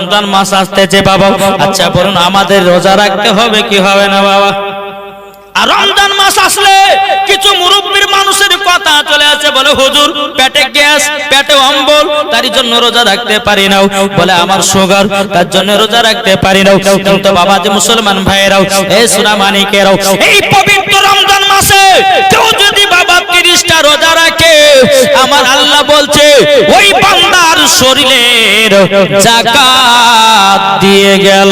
রমজান মাস আসতেছে বাবা, আচ্ছা বলুন আমাদের রোজা রাখতে হবে কি হবে না বাবা? আর রমজান মাস আসলে কিছু মুরব্বির মানুষের কথা চলে আসে, বলে হুজুর পেটে গ্যাস, পেটে অম্বল, তার জন্য রোজা রাখতে পারি না। বলে আমার সুগার, তার জন্য রোজা রাখতে পারি না। কিন্তু বাবা যে মুসলমান ভাইরাও, এই সোনামানিকেরাও, এই পবিত্র রমজান মাসে কেউ যদি বাবা 30টা রোজা রাখে, আমার আল্লাহ বলছে ওই বান্দার শরীরের যাকাত দিয়ে গেল।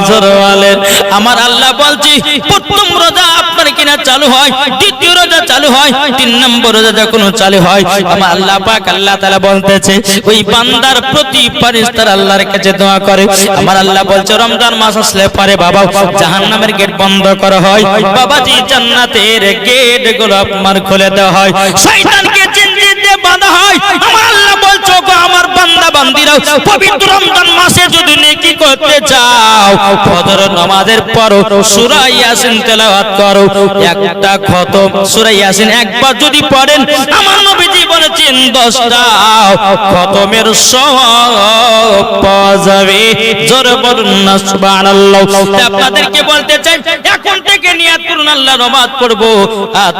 জোরওয়ালের আমার আল্লাহ বলছি প্রথম রোজা আপনার কিনা চালু হয়, দ্বিতীয় রোজা চালু হয়, 3 নম্বর রোজা যখন চালু হয়, আমার আল্লাহ পাক আল্লাহ তাআলা বলতেছে ওই বান্দার প্রতি ফেরেশতারা আল্লাহর কাছে দোয়া করে। আমার আল্লাহ বলছে রমজান মাস আসলে পরে বাবা জাহান্নামের গেট বন্ধ করা হয়, বাবাজি জান্নাতের গেট গুলো আপনার খুলে দেওয়া হয়, শয়তানকে জিনজির দিয়ে বাঁধা হয়। আমার আল্লাহ বলছে গো আমার বান্দা বান্দিরা, পবিত্র রমজান মাসে যদি নেকি করতে চাও, ফজর নামাজের পর সূরা ইয়াসিন তেলাওয়াত করো, একটা খতম সূরা ইয়াসিন একবার যদি পড়েন, আমার নবীজি বলেছেন 10টা খতমের সওয়াব পাওয়া যাবে। জোরে বলুন না সুবহানাল্লাহ। আপনাদেরকে বলতে চাই এখন থেকে নিয়ত করুন আল্লাহ নামাজ পড়বো,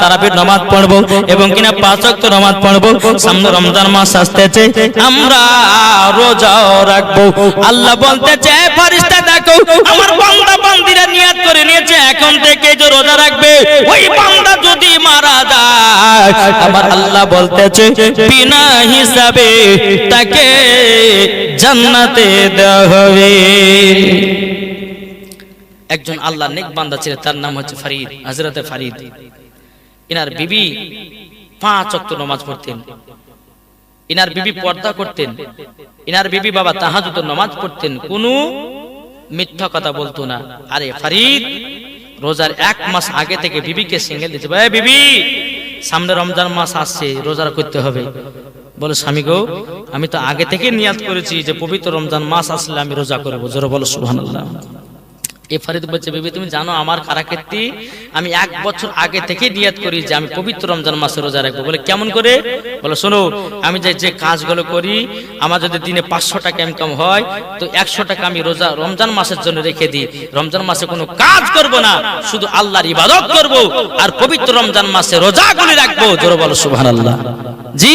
তারাবির নামাজ পড়বো এবং কিনা 5 ওয়াক্ত নামাজ পড়বো। সামনে রমজান মাস আসতেছে, আমরা রোজাও রাখবো। আল্লাহ বলতে চায় ফেরেশতা দেখো আমার বান্দা বান্দিরা নিয়ত করে নিয়েছে এখন থেকে যে রোজা রাখবে, ওই বান্দা যদি মারা যায়, আমার আল্লাহ বলতেছে বিনা হিসাবে তাকে জান্নাতে দেওয়া হবে। একজন আল্লাহর নেক বান্দা ছিলেন, তার নাম হচ্ছে ফরিদ, হযরতে ফরিদ। ইনার বিবি 5 ওয়াক্ত নামাজ পড়তেন, ইনার বিবি পর্দা করতেন, ইনার বিবি বাবা তাহাজ্জুদের নামাজ পড়তেন, কোনো মিথ্যা কথা বলতো না। আরে ফরিদ রোজার 1 মাস আগে থেকে বিবিকে সিঙ্গেল দিতে, ভাই বিবি সামনে রমজান মাস আসছে, রোজা করতে হবে। বলে স্বামী গো আমি তো আগে থেকে নিয়ত করেছি যে পবিত্র রমজান মাস আসলে আমি রোজা করব। জোরে বলো সুবহানাল্লাহ। এ ফরিদ বলছে বিবি তুমি জানো আমার কারাকীর্তি, আমি 1 বছর আগে থেকে নিয়ত করি যে আমি পবিত্র রমজান মাসে রোজা রাখবো। বলে কেমন করে? বলে শোনো আমি যে কাজগুলো করি, আমার যদি দিনে 500 টাকা ইনকাম হয়, তো 100 টাকা আমি রোজা রমজান মাসের জন্য রেখে দিই। রমজান মাসে কোনো কাজ করব না, শুধু আল্লাহর ইবাদত করব আর পবিত্র রমজান মাসে রোজাগুলি রাখবো। জোরে বলো সুবহানাল্লাহ। জি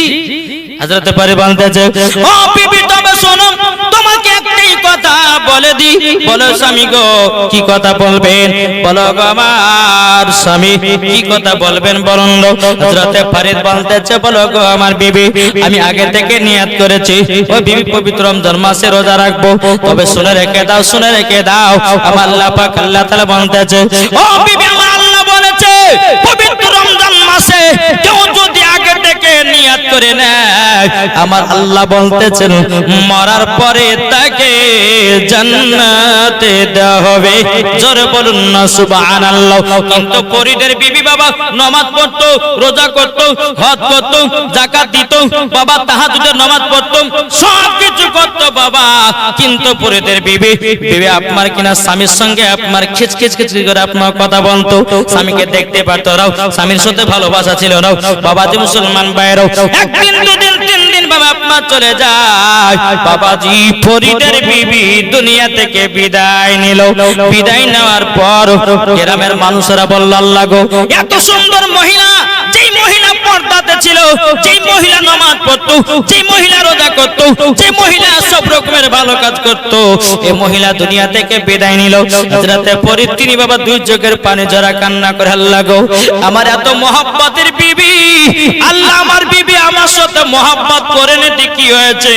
হযরতে ফরিদ বলতেছে ও বিবি তবে শোনো তোমাকে একটাই কথা বলে দি। বলো স্বামী গো কি কথা বলবেন? বলো গো আমার স্বামী কি কথা বলবেন বলুন। হযরতে ফরিদ বলতেছে বলো গো আমার বিবি আমি আগে থেকে নিয়ত করেছি ও বিবি পবিত্র রমজান মাসে রোজা রাখবো। তবে শুনে রেখে দাও, শুনে রেখে দাও আমার আল্লাহ পাক আল্লাহ তাআলা বলতেছে ও বিবি আমার আল্লাহ বলেছে পবিত্র রমজান মাসে কেউ যদি আগে থেকে নিয়ত করে নেয়, আমার আল্লাহ বলতেছেন মরার পরে তাকে জান্নাতে দেওয়া হবে। জোরে বলুন না সুবহানাল্লাহ। কিন্তু ফরিদের বিবি বাবা নামাজ পড়তো, রোজা করতো, হজ করতো, যাকাত দিত, বাবা তাহাজ্জুদের নামাজ পড়তো, সব কিছু করতো বাবা। কিন্তু ফরিদের বিবি আপনার কিনা স্বামীর সঙ্গে আপনার খিচখিচ করে আপনার কথা বলতো, স্বামীকে দেখতে পারতো না, স্বামীর সাথে ভালোবাসা ছিল না। বাবাজি মুসলমান ভাইরাও একদিন দুদিন 3 দিন বাবা আপনার চলে যায়। বাবাজি ফরিদের বিবি দুনিয়া থেকে বিদায় নিল। বিদায় নেওয়ার পর গ্রামের মানুষেরা বলল আল্লাহ গো এত সুন্দর মহিলা, যেই মহিলা পর্দাতে ছিল, যেই মহিলা নামাজ পড়তো, যেই মহিলা রোজা করতো, যেই মহিলা সব রকমের ভালো কাজ করতো, এই মহিলা দুনিয়া থেকে বিদায় নিল। হযরতে ফরিদ তিনি বাবা 2 চোখের পানি ঝরা কান্না করে আল্লাহ গো আমার এত মহব্বতের বিবি, আল্লাহ আমার বিবি আমার সাথে মহব্বত করে নিতে কি হয়েছে?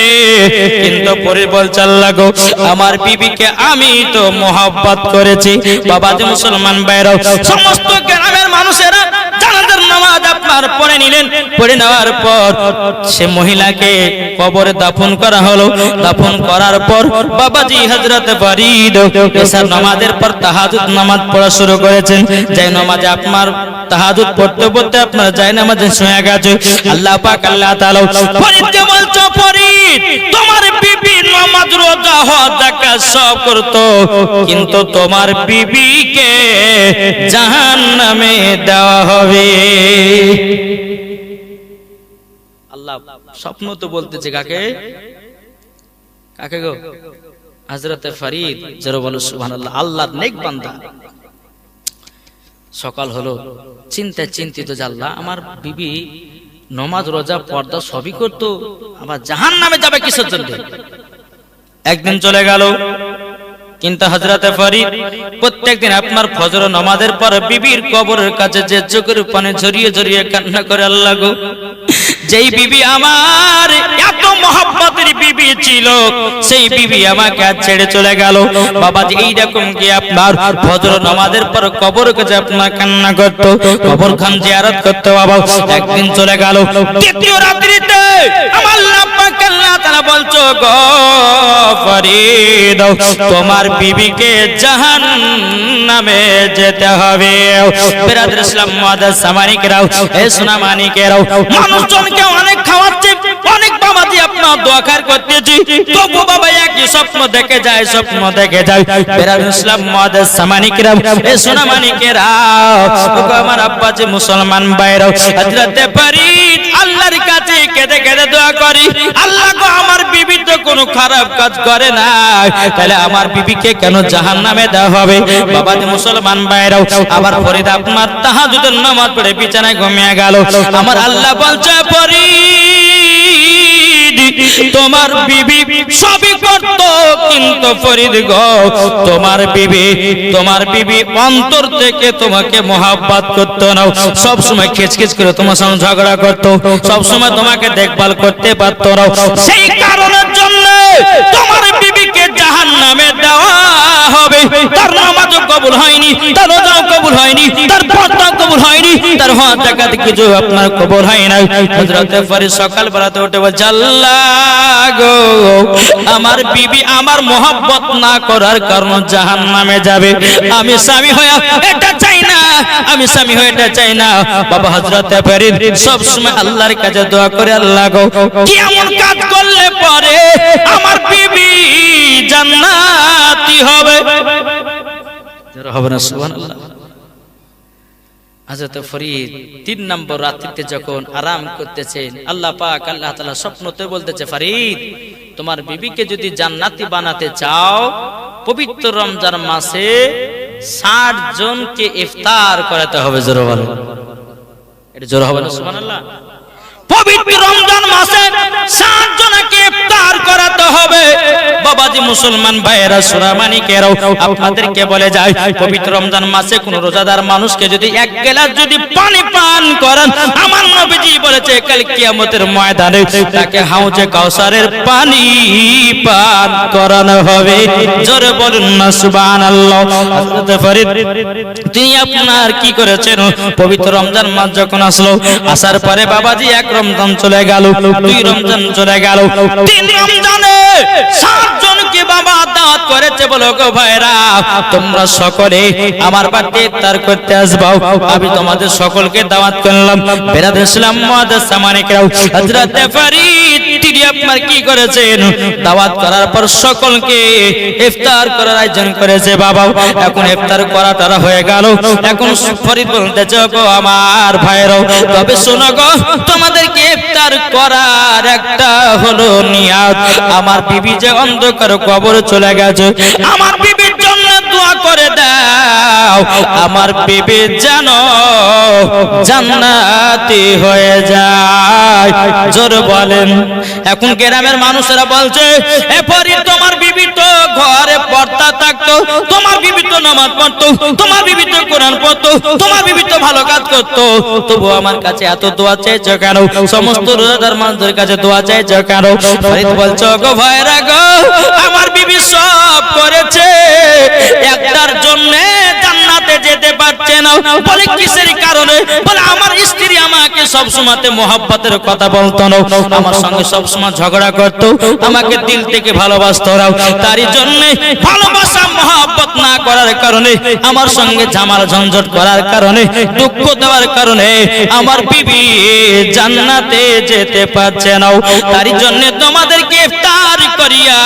কিন্তু ফরিদ বলছে আল্লাহ গো আমার বিবিকে আমি তো মহব্বত করেছি। বাবাজি মুসলমান ভাইরাও সমস্ত গ্রামের মানুষেরা জানাজার নামাজ আপনার পড়ে নিলেন। পড়ে নেওয়ার পর সে মহিলাকে কবরে দাফন করা হলো। দাফন করার পর বাবাজি হযরতে ফরিদ এশার নামাজের পর তাহাজ্জুদ নামাজ পড়া শুরু করেছেন। যে নামাজে আপনার তাহাজ্জুদ পড়তে পড়তে আপনার যায় নামাজে শুয়ে গেছে। আল্লাহ পাক আল্লাহ তাআলা ফরিদকে বলছো ফরিদ তোমার বিবি নামাজ রোজা হজ যাকাত সব করতো, কিন্তু তোমার বিবিকে জাহান্নামে দেওয়া হবে। আল্লাহ স্বপ্ন তো বলতেছে কাকে কাকে গো? হযরতে ফরিদ যারা বলো সুবহানাল্লাহ, আল্লাহর নেক বান্দা। সকাল হলো, চিন্তিত যে আল্লাহ আমার বিবি নামাজ রোজা পর্দা সবই করতো, আবার জাহান্নামে যাবে কিসের জন্য? একদিন চলে গেল, কিন্তু হযরতে ফরিদ প্রত্যেকদিন আপনার ফজর নামাজের পর বিবির কবরের কাছে যে চোখের পানি ঝরিয়ে কান্না করে, আল্লাহ গো, যেই বিবি আমার এত মহব্বতের বিবি ছিল, সেই বিবি আমাকে আজ ছেড়ে চলে গেল। বাবাজি এইরকম কি আপনার ফজর নামাজের পর কবরের কাছে আপনার কান্না করতো, কবরখান জিয়ারত করতো? বাবা একদিন চলে গেল, তৃতীয় রাত্রিতে আমার আল্লাহ পাক আল্লাহ তাআলা বলছো, গো ফরিদ তোমার বিবিকে জাহান্নামে যেতে হবে। বিরাদর ইসলাম মুআদ্দাস সামানিকেরাও, এ সোনা মানিকেরাও, মানুষজনকে অনেক খাওয়াচ্ছে, অনেক বাবাজি আপনার দোয়া খার করতেছি, তবু বাবা একই স্বপ্ন দেখে যায়। বিরাদর ইসলাম মুআদ্দাস সামানিকেরাও, এ সোনা মানিকেরাও, আমার আব্বাজি মুসলমান ভাইরাও, হযরতে ফরিদ আল্লাহর কাছে কেঁদে দোয়া করি, আল্লাহ গো আমার বিবি তো কোনো খারাপ কাজ করে না, তাহলে আমার বিবিকে কেন জাহান্নামে দেওয়া হবে? বাবাজি মুসলমান ভাইরাও, আবার ফরিদ আপনার তাহাজ্জুদের নামাজ পড়ে বিছানায় ঘুমিয়ে গেল। আমার আল্লাহ বলছে, ফরিদ তোমার বিবি সবই করত, কিন্তু ফরিদ গো তোমার বিবি অন্তর থেকে তোমাকে মহব্বত করতো না, সব সময় খিচখিচ করে তোমার সঙ্গে ঝগড়া করতো, সব সময় তোমাকে দেখভাল করতে পারতো না। সেই কারণের জন্য তোমার বিবিকে জাহান্নামে দেওয়া হবে। তার নামাজও কবুল হয়নি, তার রোজাও কবুল হয়নি, তার পর্দাও কবুল হয়নি, তার হজ যাকাত কিছু আপনার কবুল হয় না। হযরতে ফরিদ সকাল বেলাতে উঠে বলছে, আল্লাহ গো আমার বিবি আমার মহব্বত না করার কারণে জাহান্নামে যাবে, আমি স্বামী হয়ে এটা চাই না, আমি স্বামী হয়ে এটা চাই না। বাবা হযরতে ফরিদ সব সময় আল্লাহর কাছে দোয়া করে, আল্লাহ গো কি এমন কাজ করলে পরে আমার বিবি জান্নাতি হবে? যারা হবে না সুবহানাল্লাহ। হযরত ফরিদ 3 নম্বর রাত্রিতে যখন আরাম করতেছেন, আল্লাহ পাক আল্লাহ তাআলা স্বপ্নতে বলতেছে, ফরিদ তোমার বিবিকে যদি জান্নাতি বানাতে চাও, পবিত্র রমজান মাসে 60 জনকে ইফতার করাতে হবে। জোরে বলো, এটা জোরে হবে না সুবহানাল্লাহ। পবিত্র রমজান মাসে 60 জনকে ইফতার করাতে হবে। বাবাজি মুসলমান ভাইয়েরা, সোনা মানিকেরাও, আপনাদেরকে বলে যায়, পবিত্র রমজান মাসে কোন রোজাদার মানুষকে যদি 1 গ্লাস যদি পানি পান করান, আমার নবীজি বলেছে কাল কিয়ামতের ময়দানে তাকে হাউজে কাউসারের পানি পান করানো হবে। জোরে বলুন না সুবহানাল্লাহ। হযরত ফরিদ তিনি আপনার কি করেছেন, পবিত্র রমজান মাস যখন আসলো, আসার পরে বাবাজি 1 রমজান চলে গেল, 2 রমজান চলে গেল, 3 রমজানে 60 জনকে বাবা দাওয়াত করেছে। বলো গো ভাইরা, তোমরা সকলে আমার বাড়িতে ইফতার করতে আসবাও, আমি তোমাদের সকলকে দাওয়াত করলাম। বিরাদর ইসলাম মুআদ্দাস সামানিকেরাও, হযরতে ফরিদ তিনি আপনার কি করেছেন, দাওয়াত করার পর সকলকে ইফতার করার আয়োজন করেছে। বাবা এখন ইফতার করাটা হয়ে গেল, এখন ফরিদ বলতেছে, গো আমার ভাইরাও, তবে শোনো গো, তোমাদেরকে ইফতার করার একটা হলো নিয়াত, আমার বিবি যে অন্ধকার কবরে চলে গেছে, আমার বিবির জন্য দোয়া করে দাও, আমার বিবি যেন জান্নাতি হয়ে যায়। জোরে বলেন। এখন গ্রামের মানুষেরা বলছে, এ ফরিদ তোমার বিবি তো ঘরে পর্দা থাকতো, তোমার বিবি তো নামাজ পড়তো, তোমার বিবি তো কোরআন পড়তো, তোমার বিবি তো ভালো কাজ করতো, তবু আমার কাছে এত দোয়া চাইছো কেন? সমস্ত রোজাদার মানুষদের কাছে দোয়া চাইছো কেন? ফরিদ বলছো, গো ভাইরা গো, আমার বিবি সব করেছে, একটার জন্য জান্নাতে যেতে পারছে না। বলে কিসের কারণে? বলে আমার স্ত্রী আমাকে সব সময়তে মহব্বতের কথা বলতো না, আমার সঙ্গে সব সময় ঝগড়া করতো, আমাকে দিল থেকে ভালোবাসতো না, তারই জন্য ভালোবাসা মহব্বত না করার কারণে, আমার সঙ্গে ঝামেলা ঝঞ্ঝট করার কারণে, দুঃখ দেওয়ার কারণে আমার বিবি জান্নাতে যেতে পারছে না। তারই জন্য তোমাদেরকে ইফতার করিয়া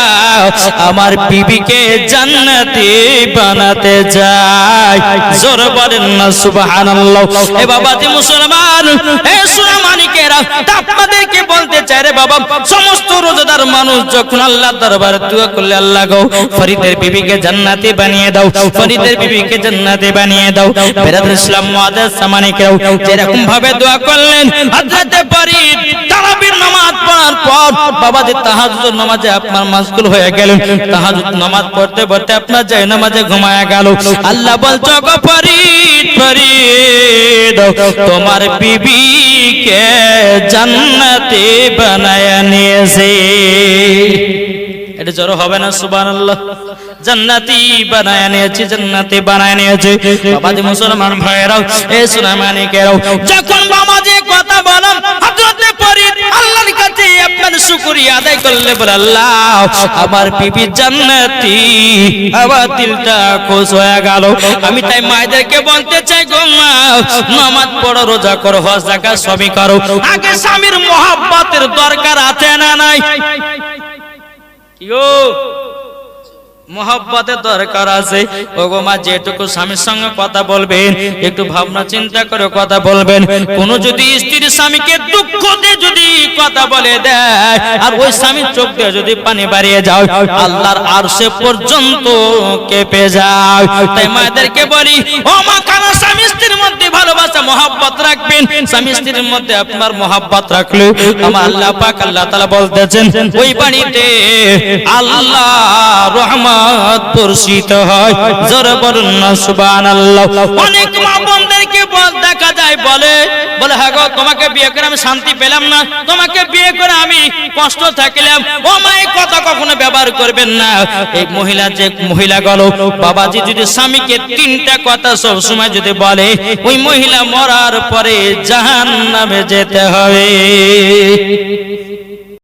আমার বিবিকে জান্নাতি বানাতে চাই। জোরে বলেন না সুবহানাল্লাহ। এ বাবাজি মুসলমান, এ সোনা মানিকেরা, আপনাদেরকে বলতে চাই রে বাবা, সমস্ত রোজাদার মানুষ যখন আল্লাহর দরবারে দোয়া করলে, আল্লাহ গো ফরিদের বিবিকে জান্নাতি বানিয়ে দাও, ফরিদের বিবিকে জান্নাতি বানিয়ে দাও। বেরাদর ইসলাম মুআদ্দাস মানিকেরাও যেরকম ভাবে দোয়া করলেন, হযরত ফরিদ তারাবির নামাজ পড়ার পর বাবাজি তাহাজ্জুদ নামাজে আপনার মাশগুল হয়ে গেলেন। তাহাজ্জুদ নামাজ পড়তে পড়তে আপনার যায় নামাজে ঘুমায়া গেল। আল্লাহ বলছো গো ফরিদ, ফরিদ তোমার বিবিকে জান্নাতি বানায় নিয়েছে। এটা জোর হবে না সুবহানাল্লাহ? জান্নাতি বানায় নিয়েছে, জান্নাতি বানায় নিয়েছে। বাবাজি মুসলমান ভাইরাও, এ সোনা মানিকেরাও, যখন বাবাজি কথা বলেন হযরত ফরিদ আল্লাহর কাছে আপনার শুকরিয়া আদায় করলে, বলে আল্লাহ আমার বিবি জান্নাতি, আমার দিলটা খুশ হয়ে গেল। আমি তাই মায়েদেরকে বলতে চাই গো মা, নামাজ পড়ো, রোজা করো, হজ যাকাত সবই করো, আগে স্বামীর মহব্বতের দরকার আছে না নাই? মোহাব্বতের দরকার আছে। ওগো মা, যেটুকু স্বামীর সঙ্গে কথা বলবেন একটু ভাবনা চিন্তা করে কথা বলবেন। কোন যদি স্ত্রী স্বামীকে দুঃখ দিয়ে যদি কথা বলে দেয়, আর ওই স্বামীর চোখ দিয়ে যদি পানি বাড়িয়ে যায়, আল্লাহর আরশে পর্যন্ত কেঁপে যায়। তাই মায়েদেরকে বলি, ও মা, কেন স্বামী স্ত্রীর মধ্যে ভালোবাসা মহব্বত রাখবেন? স্বামী স্ত্রীর মধ্যে আপনার মহব্বত রাখলে আমার আল্লাহ পাক আল্লাহ তাআলা বলতেছেন, ওই বাড়িতে আল্লাহ রহমত বর্ষিত হয়। জোরে বলুন না সুবহানাল্লাহ। অনেক মা বোনদেরকে দেখা যায় বলে, হ্যাঁ গো তোমাকে বিয়ে করে আমি শান্তি পেলাম না, তোমাকে বিয়ে করে আমি কষ্ট থাকলাম। ও মা, এই কথা কখনো ব্যবহার করবেন না। এই মহিলা গেল, বাবাজি যদি স্বামীকে তিনটা কথা সব সময় যদি বলে, ওই মহিলা মরার পরে জাহান্নামে যেতে হবে।